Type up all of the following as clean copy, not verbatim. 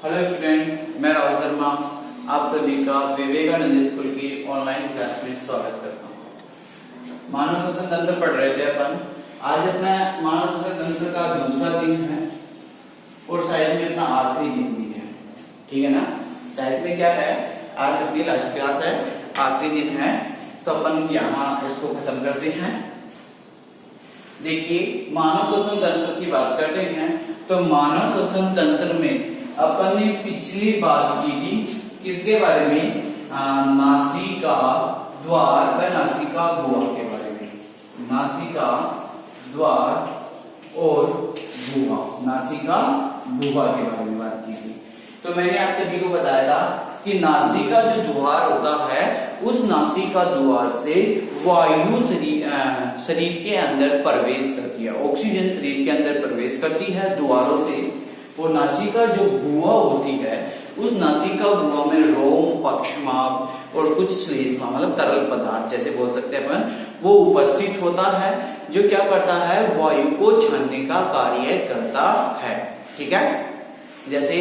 Hello student, मैं राहुल शर्मा आप सभी का विवेकानंद स्कूल की ऑनलाइन क्लास में स्वागत करता हूँ। मानव श्वसन तंत्र पढ़ रहे थे अपन। आज अपना मानव श्वसन तंत्र का दूसरा दिन है और शायद में अपना आखिरी दिन भी है। ठीक है ना? शायद में क्या है, आज अपनी लास्ट क्लास है, आखिरी दिन है, तो अपन यहाँ इसको खत्म करते हैं। देखिए, मानव श्वसन तंत्र की बात करते हैं तो मानव श्वसन तंत्र में अपन ने पिछली बात की थी किसके बारे में? नासिका द्वार व नासिका गुहा के बारे में। नासिका द्वार और गुहा, नासिका गुहा के बारे में बात की थी। तो मैंने आप सभी को बताया था कि नासिका जो द्वार होता है, उस नासिका द्वार से वायु शरीर के अंदर प्रवेश करती है, ऑक्सीजन शरीर के अंदर प्रवेश करती है द्वारों से। वो नासिका जो गुहा होती है, उस नासिका गुहा में रोम, पक्षमाप और कुछ श्लेष्मा मतलब तरल पदार्थ जैसे बोल सकते हैं अपन, वो उपस्थित होता है, जो क्या करता है, वायु को छानने का कार्य करता है। ठीक है? जैसे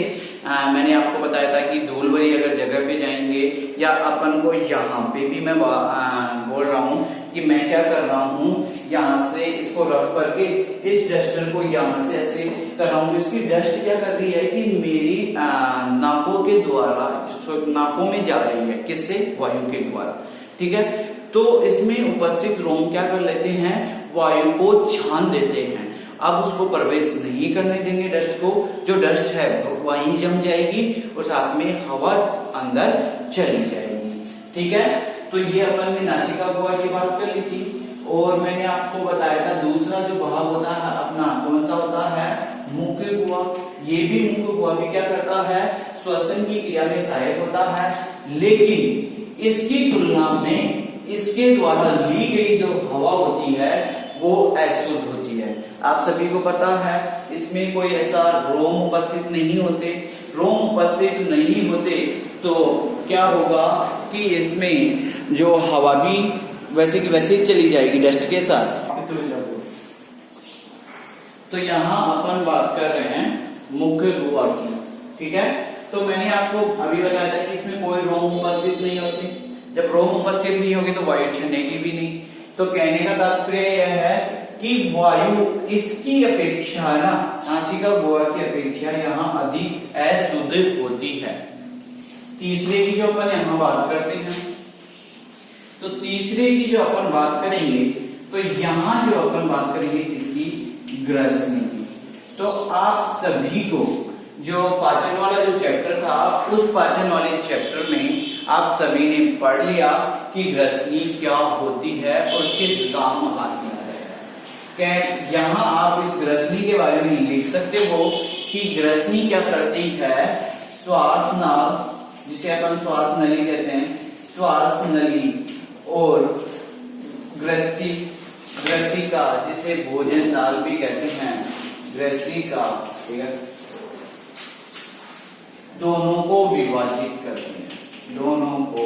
मैंने आपको बताया था कि धूल भरी अगर जगह पे जाएंगे, या अपन को यहाँ पे भी मैं बोल रहा हूँ कि मैं क्या कर रहा हूँ, यहाँ से इसको रफ करके इस डस्टर को यहाँ से ऐसे कर रहा हूँ। इसकी डस्ट क्या कर रही है कि मेरी नाकों के द्वारा नाकों में जा रही है, किससे? वायु के द्वारा। ठीक है? तो इसमें उपस्थित रोम क्या कर लेते हैं, वायु को छान देते हैं। अब उसको प्रवेश नहीं करने देंगे डस्ट को, जो डस्ट है वहीं जम जाएगी और साथ में हवा अंदर चली जाएगी। ठीक है? तो ये अपन ने नासिका गुहा की बात कर ली थी। और मैंने आपको बताया था दूसरा जो भाग होता है अपना, कौन सा होता है? मुख्य गुहा। ये भी मुख्य गुहा भी क्या करता है, श्वसन की क्रिया में सहायक होता है, लेकिन इसकी तुलना में इसके द्वारा ली गई जो हवा होती है वो अशुद्ध होती है। आप सभी को पता है इसमें कोई ऐसा रोम उपस्थित नहीं होते। रोम उपस्थित नहीं होते तो क्या होगा कि इसमें जो हवा भी वैसे की वैसे चली जाएगी डस्ट के साथ। तो यहाँ अपन बात कर रहे हैं मुख्य गुहा की। ठीक है? तो मैंने आपको अभी बताया था कि इसमें कोई रोम उपस्थित नहीं होते। जब रोम उपस्थित नहीं होगी तो वायु छनेगी भी नहीं। तो कहने का तात्पर्य यह है कि वायु इसकी अपेक्षा ना, नासिका गुहा की अपेक्षा यहाँ अधिक अशुद्ध होती है। तीसरे की जो अपन यहाँ बात करते हैं, तो तीसरे की जो अपन बात करेंगे तो यहाँ जो अपन बात करेंगे इसकी ग्रसनी की। तो आप सभी को जो पाचन वाला जो चैप्टर था, उस पाचन वाले चैप्टर में आप सभी ने पढ़ लिया कि ग्रसनी क्या होती है और किस काम आती है। यहाँ आप इस ग्रसनी के बारे में लिख सकते हो कि ग्रसनी क्या करती है, श्वास नाल, जिसे अपन श्वास नली कहते हैं, श्वास नली और ग्रसिका, जिसे भोजन नाल भी कहते हैं, ग्रसिका, ठीक है, दोनों को विभाजित करती है, दोनों को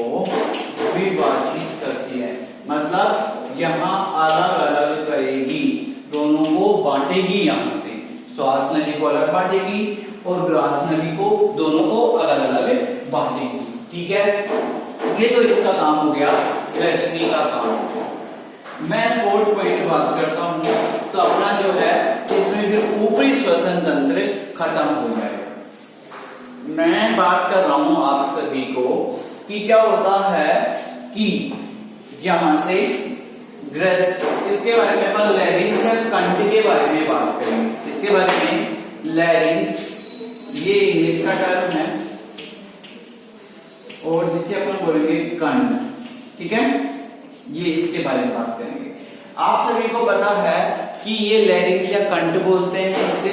विभाजित करती है। मतलब यहाँ अलग अलग करेगी, दोनों को बांटेगी, यहाँ से श्वास नली को अलग बांटेगी और ग्रास नली को, दोनों को अलग अलग बांटेगी। ठीक है? ये तो इसका काम हो गया, ग्रसनी का काम। मैं फोर्थ पॉइंट बात करता हूँ तो अपना जो है इसमें फिर ऊपरी श्वसन तंत्र खत्म हो जाएगा। मैं बात कर रहा हूं आप सभी को कि क्या होता है कि यहां से इसके बारे में अपन लैरिंक्स या कंठ के बारे में बात करेंगे। इसके बारे में लैरिंक्स, ये इंग्लिश का टर्म है, और जिसे अपन बोलेंगे कंठ। ठीक है? ये इसके बारे में बात करेंगे। आप सभी को पता है कि ये लैरिंक्स या कंठ बोलते हैं इसे।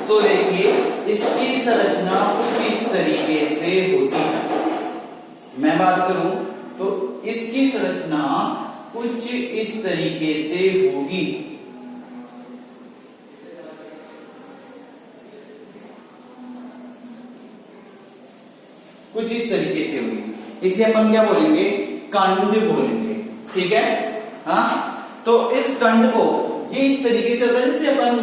तो देखिए इसकी संरचना कुछ इस तरीके से होती है। मैं बात करूं तो इसकी संरचना कुछ इस तरीके से होगी। कुछ इस तरीके से होगी। इसे अपन क्या बोलेंगे? कंठ बोलेंगे। ठीक है? हाँ, तो इस कंठ को ये इस तरीके से होता है, जैसे अपन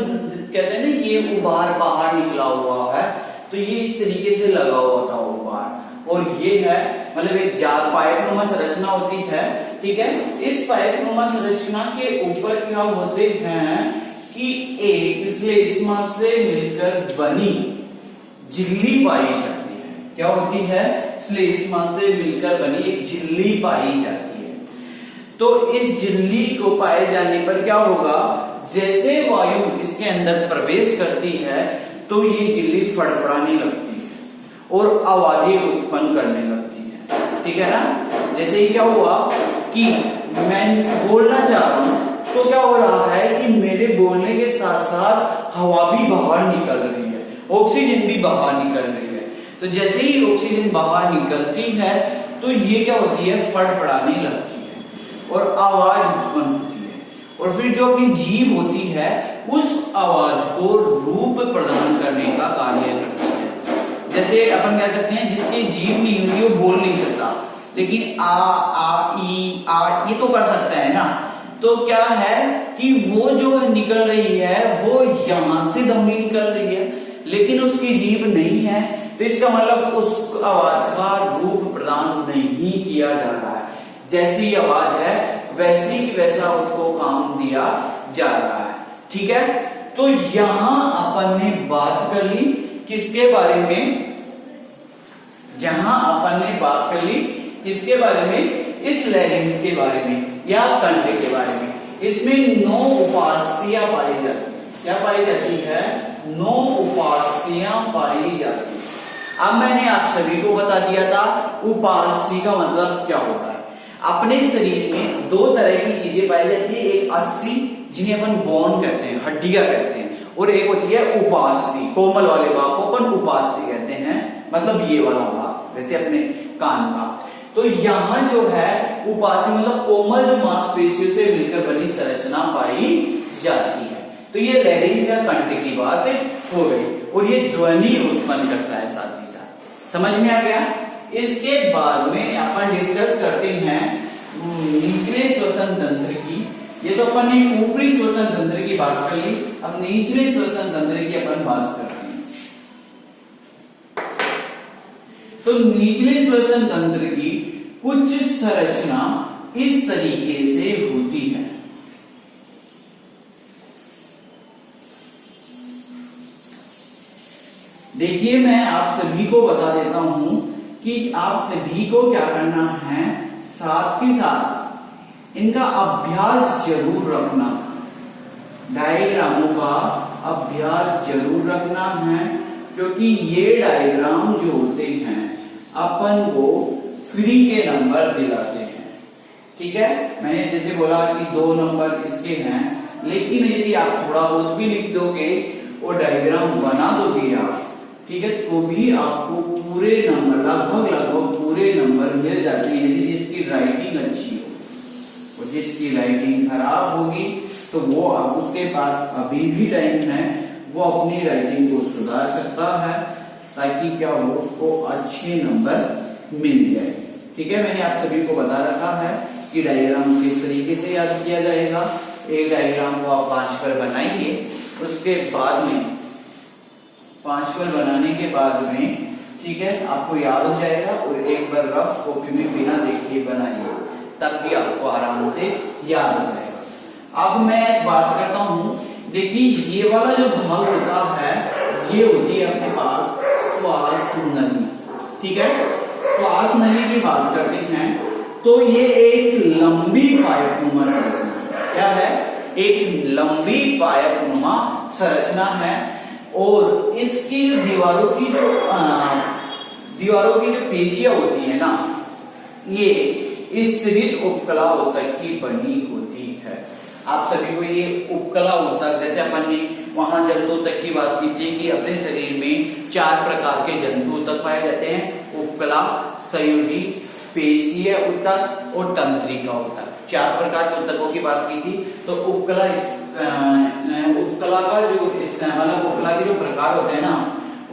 कहते हैं ना ये उबार बाहर निकला हुआ है, तो ये इस तरीके से लगा हुआ था ऊपर, और ये है मतलब एक जार पाइपनुमा संरचना होती है, ठीक है। इस पाइपनुमा संरचना के ऊपर क्या होते हैं कि एक श्लेष्मा से मिलकर बनी झिल्ली पाई जाती है। क्या होती है? श्लेष्मा से मिलकर बनी एक झिल्ली पाई जाती है। तो इस झिल्ली को पाए जाने पर क्या होगा, जैसे वायु इसके अंदर प्रवेश करती है तो ये झिल्ली फड़फड़ाने लगती है और आवाजें उत्पन्न करने लगती है, ठीक है ना। जैसे ही क्या हुआ कि मैं बोलना चाह रहा हूं तो क्या हो रहा है कि मेरे बोलने के साथ साथ हवा भी बाहर निकल रही है, ऑक्सीजन भी बाहर निकल रही है। तो जैसे ही ऑक्सीजन बाहर निकलती है तो ये क्या होती है, फड़फड़ाने लगती है और आवाज उत्पन्न होती है, और फिर जो अपनी जीभ होती है उस आवाज को रूप प्रदान करने का कार्य करती है। जैसे अपन कह सकते हैं जिसकी जीभ नहीं होती वो बोल नहीं सकता, लेकिन आ ई आ ये तो कर सकता है ना। तो क्या है कि वो जो निकल रही है वो यहां से ध्वनि निकल रही है, लेकिन उसकी जीभ नहीं है, तो इसका मतलब उस आवाज का रूप प्रदान नहीं किया जा रहा है। जैसी आवाज है वैसी वैसा उसको काम दिया जा रहा है, ठीक है। तो यहां अपन ने बात कर ली किसके बारे में, यहां अपन ने बात कर ली किसके बारे में, इस लैरिंग्स के बारे में या कंठ के बारे में। इसमें 9 उपास्थियां पाई जाती है। क्या पाई जाती है? 9 उपास्थियां पाई जाती है। अब मैंने आप सभी को बता दिया था उपास्थि का मतलब क्या होता है। अपने शरीर में 2 तरह की चीजें पाई जाती है, एक अस्थि जिन्हें अपन बोन कहते हैं, हड्डियां कहते हैं, और एक होती है उपास्थि, कोमल वाले भाग को अपन उपास्थि कहते हैं, मतलब ये वाला भाग जैसे अपने कान का। तो यहाँ जो है उपास्थि मतलब कोमल जो मांसपेशियों से मिलकर बनी संरचना पाई जाती है। तो ये लैरिंग्स या कंठ की बात हो गई, और ये ध्वनि उत्पन्न करता है साथ ही साथ। समझ में आ गया? इसके बाद में अपन डिस्कस करते हैं निचले श्वसन तंत्र की। ये तो अपन ने ऊपरी श्वसन तंत्र की बात कर ली, अब निचले श्वसन तंत्र की अपन बात करते हैं। तो निचले श्वसन तंत्र की कुछ संरचना इस तरीके से होती है। देखिए मैं आप सभी को बता देता हूं कि आप सभी को क्या करना है, साथ ही साथ इनका अभ्यास जरूर रखना, डायग्रामों का अभ्यास जरूर रखना है, क्योंकि ये डायग्राम जो होते हैं अपन को फ्री के नंबर दिलाते हैं, ठीक है। मैंने जैसे बोला कि 2 नंबर इसके हैं, लेकिन यदि आप थोड़ा बहुत भी लिख दोगे और डायग्राम बना दोगे आप, ठीक है, तो भी आपको पूरे नंबर लगभग पूरे नंबर मिल जाते हैं, यदि जिसकी राइटिंग अच्छी हो। और जिसकी राइटिंग खराब होगी तो वो उसके पास अभी भी टाइम है, वो अपनी राइटिंग को सुधार सकता है, ताकि क्या हो, उसको अच्छे नंबर मिल जाए, ठीक है। मैंने आप सभी को बता रखा है कि डायग्राम किस तरीके से याद किया जाएगा। एक डायग्राम को आप 5 पर बनाइए, उसके बाद में 5 पर बनाने के बाद में, ठीक है, आपको याद हो जाएगा, और एक बार रफ कॉपी में बिना देखे बनाइए, तब भी आपको आराम से याद हो जाएगा। अब मैं बात करता हूं, देखिए ये वाला जो भाग होता है ये होती है अपने पास श्वास नली, ठीक है। श्वास नली की बात करते हैं तो ये एक लंबी पाइपनुमा संरचना, क्या है, एक लंबी पाइपनुमा संरचना है, और इसकी दीवारों की जो पेशियां होती है ना, ये स्थिरित उपकला ऊतक की बनी होती है। आप सभी को ये उपकला ऊतक, जैसे अपन ने वहां जंतु ऊतक की बात की थी कि अपने शरीर में 4 प्रकार के जंतु ऊतक पाए जाते हैं, उपकला, संयोजी, पेशीय ऊतक और तंत्रिका ऊतक। 4 प्रकार के ऊतकों की बात की थी। तो उपकला का जो मतलब उपकला के जो प्रकार होते हैं ना,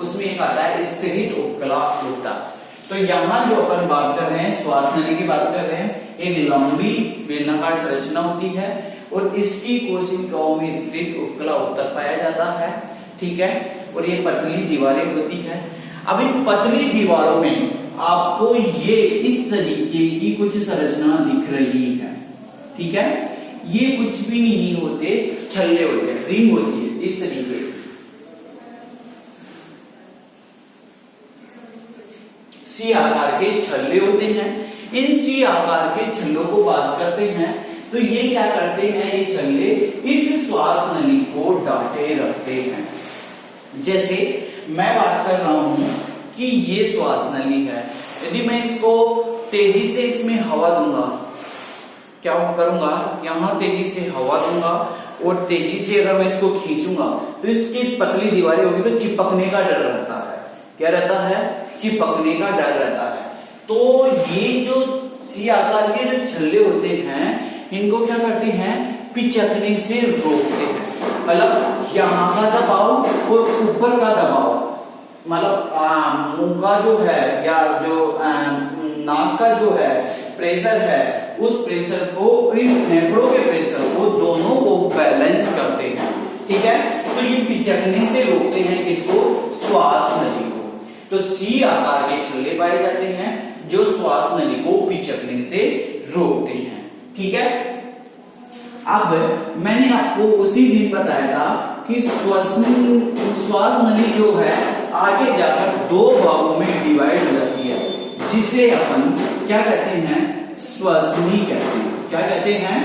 उसमें एक आता है स्थिरित उपकला ऊतक। तो यहाँ जो अपन बात कर रहे हैं श्वास नली की बात कर रहे हैं, एक लंबी बेलनाकार संरचना होती है और इसकी कोशिकाओं में स्थित उपकला ऊतक पाया जाता है, ठीक है। और ये पतली दीवारें होती है। अब इन पतली दीवारों में आपको ये इस तरीके की कुछ संरचना दिख रही है, ठीक है। ये कुछ भी नहीं होते, छल्ले होते हैं, रिंग होती है इस तरीके, सी आकार के छल्ले होते हैं। इन सी आकार के छल्लों को बात करते हैं तो ये क्या करते हैं, ये छल्ले इस श्वास नली को डांटे रखते हैं। जैसे मैं बात कर रहा हूं कि ये श्वास नली है, यदि मैं इसको तेजी से इसमें हवा दूंगा, क्या करूंगा, यहां तेजी से हवा दूंगा और तेजी से अगर मैं इसको खींचूंगा तो इसकी पतली दीवारें होगी तो चिपकने का डर रहता है। क्या रहता है, चिपकने का डर रहता है। तो ये जो सी आकार के जो छल्ले होते हैं इनको क्या करते हैं, पिचकने से रोकते हैं। मतलब यहाँ का दबाव और ऊपर का दबाव, मतलब मुंह का जो है या जो नाक का जो है प्रेशर है, उस प्रेशर को और इस फेफड़ों के प्रेशर को दोनों को बैलेंस करते हैं, ठीक है। तो ये पिचकने से रोकते हैं किसको, श्वास नली को। तो सी आकार के छल्ले पाए जाते हैं जो श्वास नली को पिचकने से रोकते हैं, ठीक है। अब मैंने आपको उसी दिन बताया था कि श्वास नली जो है आगे जाकर दो भागों में डिवाइड हो जाती है, जिसे अपन क्या कहते हैं, श्वसनी कहते हैं। क्या कहते हैं,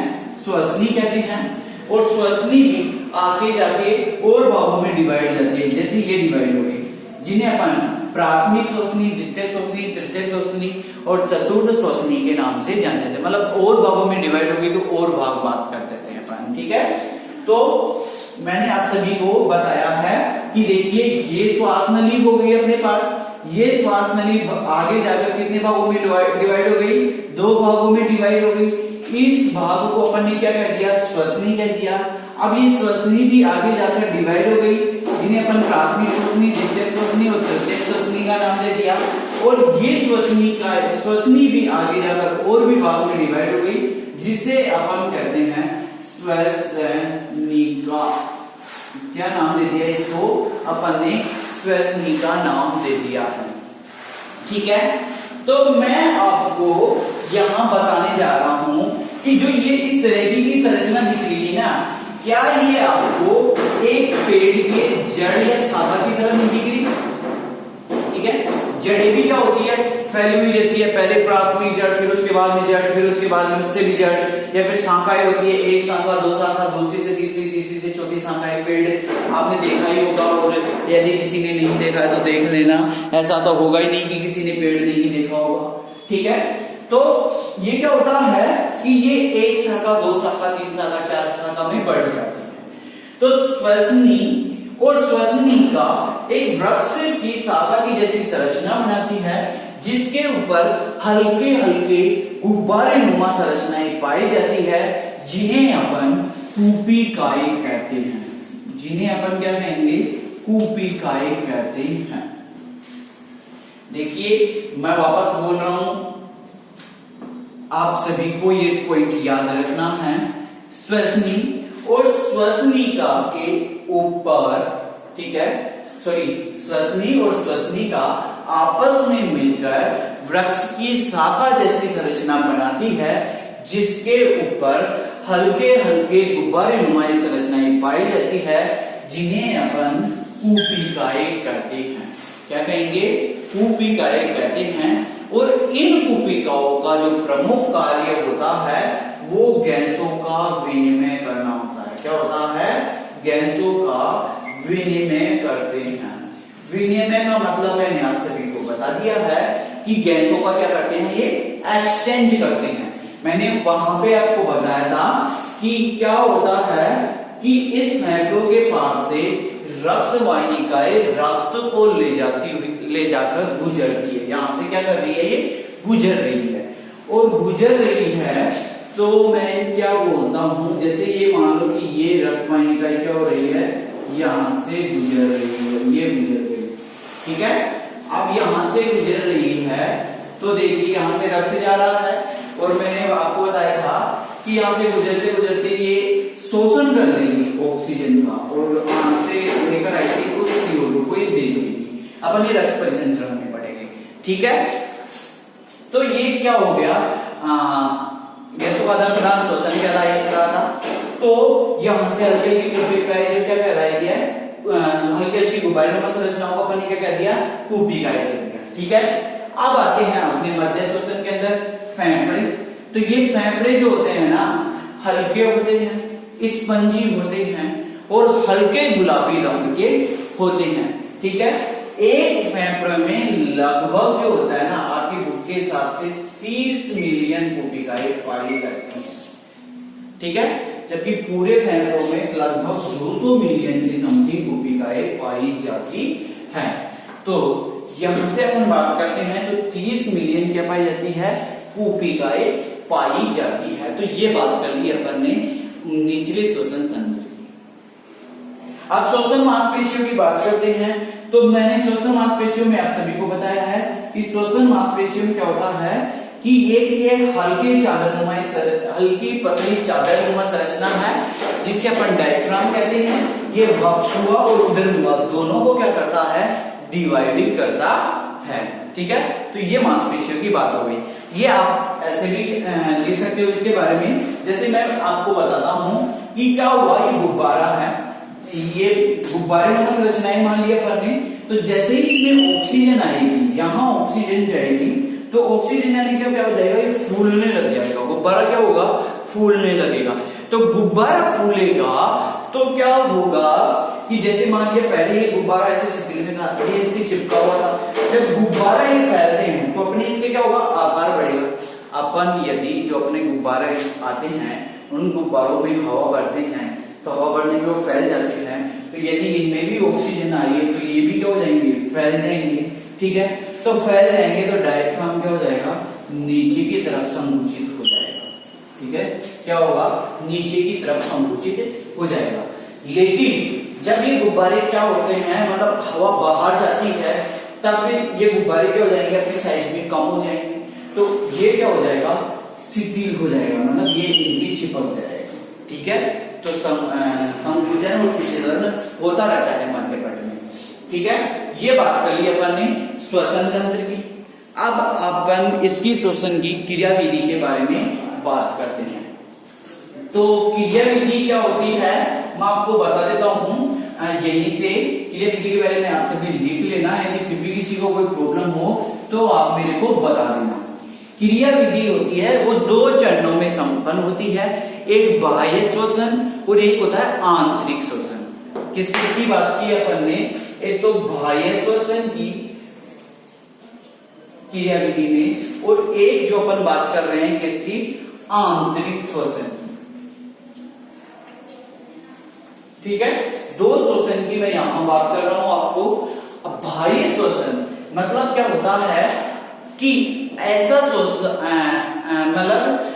श्वसनी कहते हैं। और श्वसनी भी आगे जाके और भागों में डिवाइड हो जाती है, जैसे ये डिवाइड हो गई, जिन्हें अपन प्राथमिक श्वसनी, द्वितीय श्वसनी, तृतीय श्वसनी और चतुर्थ श्वसनी के नाम से जाने जाते हैं। मतलब और भागों में डिवाइड होगी तो और भाग बात कर देते हैं अपन, ठीक है। तो मैंने आप सभी को बताया है कि देखिए ये श्वास नली हो गई अपने पास, ये श्वास नली आगे जाकर कितने भागों में डिवाइड हो गई, दो भागों में डिवाइड हो गई। इस भाग को अपन ने क्या कह दिया, श्वसनी कह दिया। अब ये श्वसनी भी आगे जाकर डिवाइड हो गई, जिन्हें अपन प्राथमिक श्वसनी, द्वितीय श्वसनी और तृतीय श्वसनी का नाम दे दिया। और ये श्वसनी भी आगे जाकर और भी भागों में डिवाइड हो गई, जिसे अपन कहते हैं श्वसनिका। क्या नाम दे दिया इसको, अपन ने श्वसनिका नाम दे दिया है, ठीक है। तो मैं आपको यहां बताने जा रहा हूं कि जो ये इस तरह की संरचना दिख रही है ना, क्या ये आपको एक पेड़ के जड़ या शाखा की तरह नहीं दिख रही, ठीक है। जड़ें भी क्या होती है, फैली हुई रहती है, पहले प्राथमिक जड़, फिर उसके बाद में जड़, फिर उसके बाद में उससे भी जड़, या फिर शाखाएं होती है, एक शाखा, दो शाखा, दूसरी से तीसरी, तीसरी से चौथी शाखाएं। पेड़ आपने देखा ही होगा, और यदि किसी ने नहीं देखा है तो देख लेना, ऐसा तो होगा ही नहीं कि किसी ने पेड़ नहीं देखा होगा, ठीक है। तो ये क्या होता है कि ये एक शाखा, दो शाखा, तीन शाखा, चार शाखा में बढ़ जाती है। तो श्वसनी और श्वसनिका एक वृक्ष की शाखा की जैसी संरचना बनाती है, जिसके ऊपर हल्के हल्के गुब्बारे नुमा संरचनाएं पाई जाती है, जिन्हें अपन कूपिकाएं कहते हैं। जिन्हें अपन क्या कहेंगे, कूपिकाएं कहते हैं। देखिए मैं वापस बोल रहा हूं, आप सभी को ये पॉइंट याद रखना है। श्वसनी और श्वसनिका के ऊपर, ठीक है, सॉरी, श्वसनी और श्वसनिका आपस में मिलकर वृक्ष की शाखा जैसी संरचना बनाती है, जिसके ऊपर हल्के हल्के गुब्बारे नुमाई संरचनाएं पाई जाती है, जिन्हें अपन कूपिकाएं कहते हैं। क्या कहेंगे, कूपिकाएं कहते हैं। और इन कूपिकाओं का जो प्रमुख कार्य होता है वो गैसों का विनिमय करना होता है। क्या होता है, गैसों का विनिमय करते हैं। विनिमय का मतलब मैंने आप सभी को बता दिया है कि गैसों का क्या करते हैं, ये एक्सचेंज करते हैं। मैंने वहां पे आपको बताया था कि क्या होता है कि इस फेफड़ों के पास से रक्त वाहिनिकाएं रक्त को ले जाकर गुजरती है। यहां से क्या कर रही है, ये गुजर रही है। और गुजर रही है तो मैं क्या बोलता हूं, जैसे ये मान लो कि ये रक्त वाहिनिकाएं क्या हो रही है, यहां से गुजर रही है, ये गुजर रही है, ठीक है। अब यहां से गुजर रही है तो देखिए यहां से रक्त जा रहा है, और मैंने आपको बताया था कि यहां से गुजरते गुजरते ये शोषण कर लेंगी ऑक्सीजन का, और यहां से लेकर आएगी उस CO2 दे देगी। अपन ये रक्त परिसंचरण में पढ़ेंगे, ठीक है। तो ये क्या हो गया, गैसों का आदान प्रदान श्वसन कहलाया था। तो यहां से हल्की हल्की कूपिकाएं जो क्या कहलाई है, हल्की हल्की गुब्बारेनुमा संरचनाओं को अपन क्या कह दिया, कूपिकाएं कह दिया, ठीक है। अब आते हैं अपने मध्य श्वसन के अंदर फेफड़े। तो ये फेफड़े जो होते हैं ना, हल्के होते हैं, स्पंजी होते हैं और हल्के गुलाबी रंग के होते हैं, ठीक है। एक फेफड़े में लगभग जो होता है ना, आपकी बुक के हिसाब से 30 मिलियन कूपिकाएं पाई जाती है, ठीक है। जबकि पूरे फेफड़ों में लगभग 200 मिलियन की समथिंग कूपिकाएं पाई जाती है। तो यहां से अपन बात करते हैं तो 30 मिलियन क्या पाई जाती है, कूपिकाएं पाई जाती है। तो ये बात कर ली अपन ने निचले श्वसन तंत्र की। अब श्वसन मांसपेशियों की बात करते हैं। तो मैंने श्वसन मांसपेशियों में आप सभी को बताया है कि श्वसन मांसपेशियों में क्या होता है कि एक ये हल्की चादरनुमा, हल्की पतली चादरनुमा संरचना है जिसे अपन डायफ्राम कहते हैं। ये वक्षुआ और उदरनुमा दोनों को क्या करता है, डिवाइडिंग करता है, ठीक है। तो ये मांसपेशियों की बात हो गई। ये आप ऐसे भी लिख सकते हो इसके बारे में, जैसे मैं आपको बताता हूं कि क्या हुआ, ये गुब्बारा है, ये गुब्बारेनुमा संरचनाएं मान लिया अपन ने। तो जैसे ही इसमें ऑक्सीजन आएगी, यहाँ ऑक्सीजन जाएगी, तो ऑक्सीजन जाने के क्या हो जाएगा, ये फूलने लग जाएगा। गुब्बारा क्या होगा, फूलने लगेगा। तो गुब्बारा फूलेगा तो क्या होगा कि जैसे मान लिया पहले ये गुब्बारा ऐसे शिथिल में था, ये इसके चिपका हुआ था। जब गुब्बारा ये फैलते हैं तो अपने इसके क्या होगा, आकार बढ़ेगा। अपन यदि जो अपने गुब्बारे आते हैं उन गुब्बारों में हवा भरते हैं तो हवा भरने में वो फैल जाते हैं। तो यदि इनमें भी ऑक्सीजन आ रही है तो ये भी क्या हो जाएंगे, फैल जाएंगे, ठीक है। तो फैल जाएंगे तो डायफ्राम क्या हो जाएगा, नीचे की तरफ संकुचित हो जाएगा, ठीक है। क्या होगा, नीचे की तरफ संकुचित हो जाएगा। लेकिन जब ये गुब्बारे क्या होते हैं, मतलब हवा बाहर जाती है, तब ये गुब्बारे क्या हो जाएंगे, अपनी साइज में कम हो जाएंगे। तो ये क्या हो जाएगा, शिथिल हो जाएगा, मतलब ये इनकी चिपक जाएगा, ठीक है। तो संकुचन और शिथिलन होता रहता है मध्यपट में, ठीक है। ये बात कर ली अपन ने श्वसन तंत्र की। अब अपन इसकी श्वसन की क्रिया विधि के बारे में बात करते हैं। तो क्रिया विधि क्या होती है, मैं आपको बता देता हूं। यही से क्रिया विधि के बारे में आप सभी लिख लेना है, यदि फिर भी किसी को कोई प्रॉब्लम हो तो आप मेरे को बता देना। क्रिया विधि होती है वो 2 चरणों में संपन्न होती है, एक बाह्य श्वसन और एक होता है आंतरिक श्वसन। किस किसकी बात की अपन ने, एक तो बाह्य श्वसन की क्रिया विधि में, और एक जो अपन बात कर रहे हैं किसकी, आंतरिक श्वसन, ठीक है। 2 श्वसन की मैं यहां बात कर रहा हूं आपको। अब बाह्य श्वसन मतलब क्या होता है कि ऐसा श्वसन, मतलब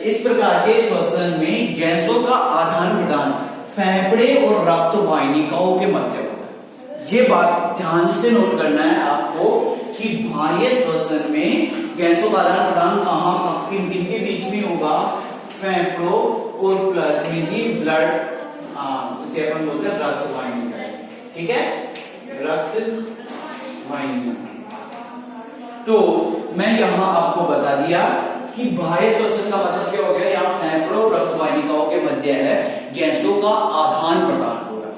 इस प्रकार के श्वसन में गैसों का आदान प्रदान फेफड़े और रक्त वाहिनिकाओं के मध्य होता है। ये बात ध्यान से नोट करना है आपको कि बाह्य श्वसन में गैसों का आदान प्रदान कहां किन किन के बीच में होगा, फेफड़ों और प्लस में ही ब्लड, उसे अपन बोलते हैं रक्त वाहिनी, ठीक है, रक्त वाहिनी। तो मैं यहां आपको बता दिया कि बाह्य श्वसन का मतलब क्या हो गया, यहाँ फेफड़ों और रक्त वाहिनिकाओं के मध्य है, गैसों का आदान प्रदान हो रहा है।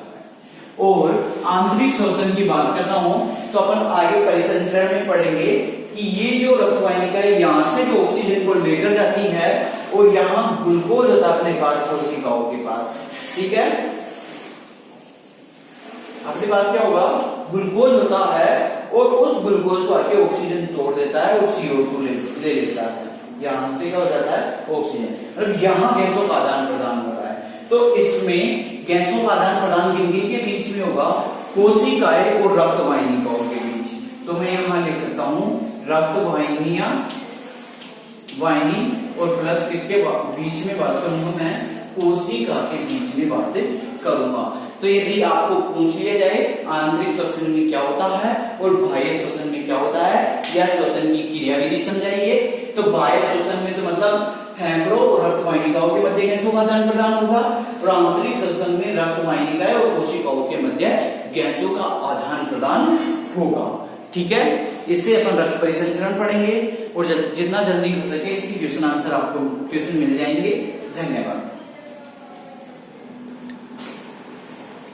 और आंतरिक श्वसन की बात करता हूं तो अपन आगे परिसंचरण में पढ़ेंगे कि ये जो रक्त वाहिनिका है यहां से जो ऑक्सीजन को लेकर जाती है और यहाँ ग्लूकोज होता है अपने पास कोशिकाओं के पास, ठीक है। अपने पास क्या होगा, ग्लूकोज होता है और उस ग्लूकोज को आके ऑक्सीजन तोड़ देता है और CO2 ले लेता है। यहां से क्या हो जाता है, ऑक्सीजन, मतलब यहां गैसों का आदान प्रदान हो रहा है। तो इसमें गैसों का आदान प्रदान किन के बीच में होगा, कोशिकाएं और रक्त वाहिनिकाओं के बीच। तो मैं यहां लिख सकता हूं रक्त वाहिनियां, वाहिनी और प्लस किसके बीच में बात करूंगा मैं, कोशिका के बीच में बातें करूंगा। तो यदि आपको पूछ लिया जाए आंतरिक श्वसन में क्या होता है और बाह्य श्वसन में क्या होता है, या श्वसन की क्रिया विधि समझाइए, तो बाह्य श्वसन में तो मतलब फेफड़ों और रक्त वाहिनिकाओं के मध्य गैसों का आदान प्रदान होगा, और आंतरिक श्वसन में रक्त वाहिनिकाएं और कोशिकाओं के मध्य गैसों का आदान प्रदान होगा। ठीक है, इससे अपन रक्त परिसंचरण पढ़ेंगे और जितना जल्दी हो सके इसकी क्वेश्चन आंसर आपको क्वेश्चन मिल जाएंगे। धन्यवाद।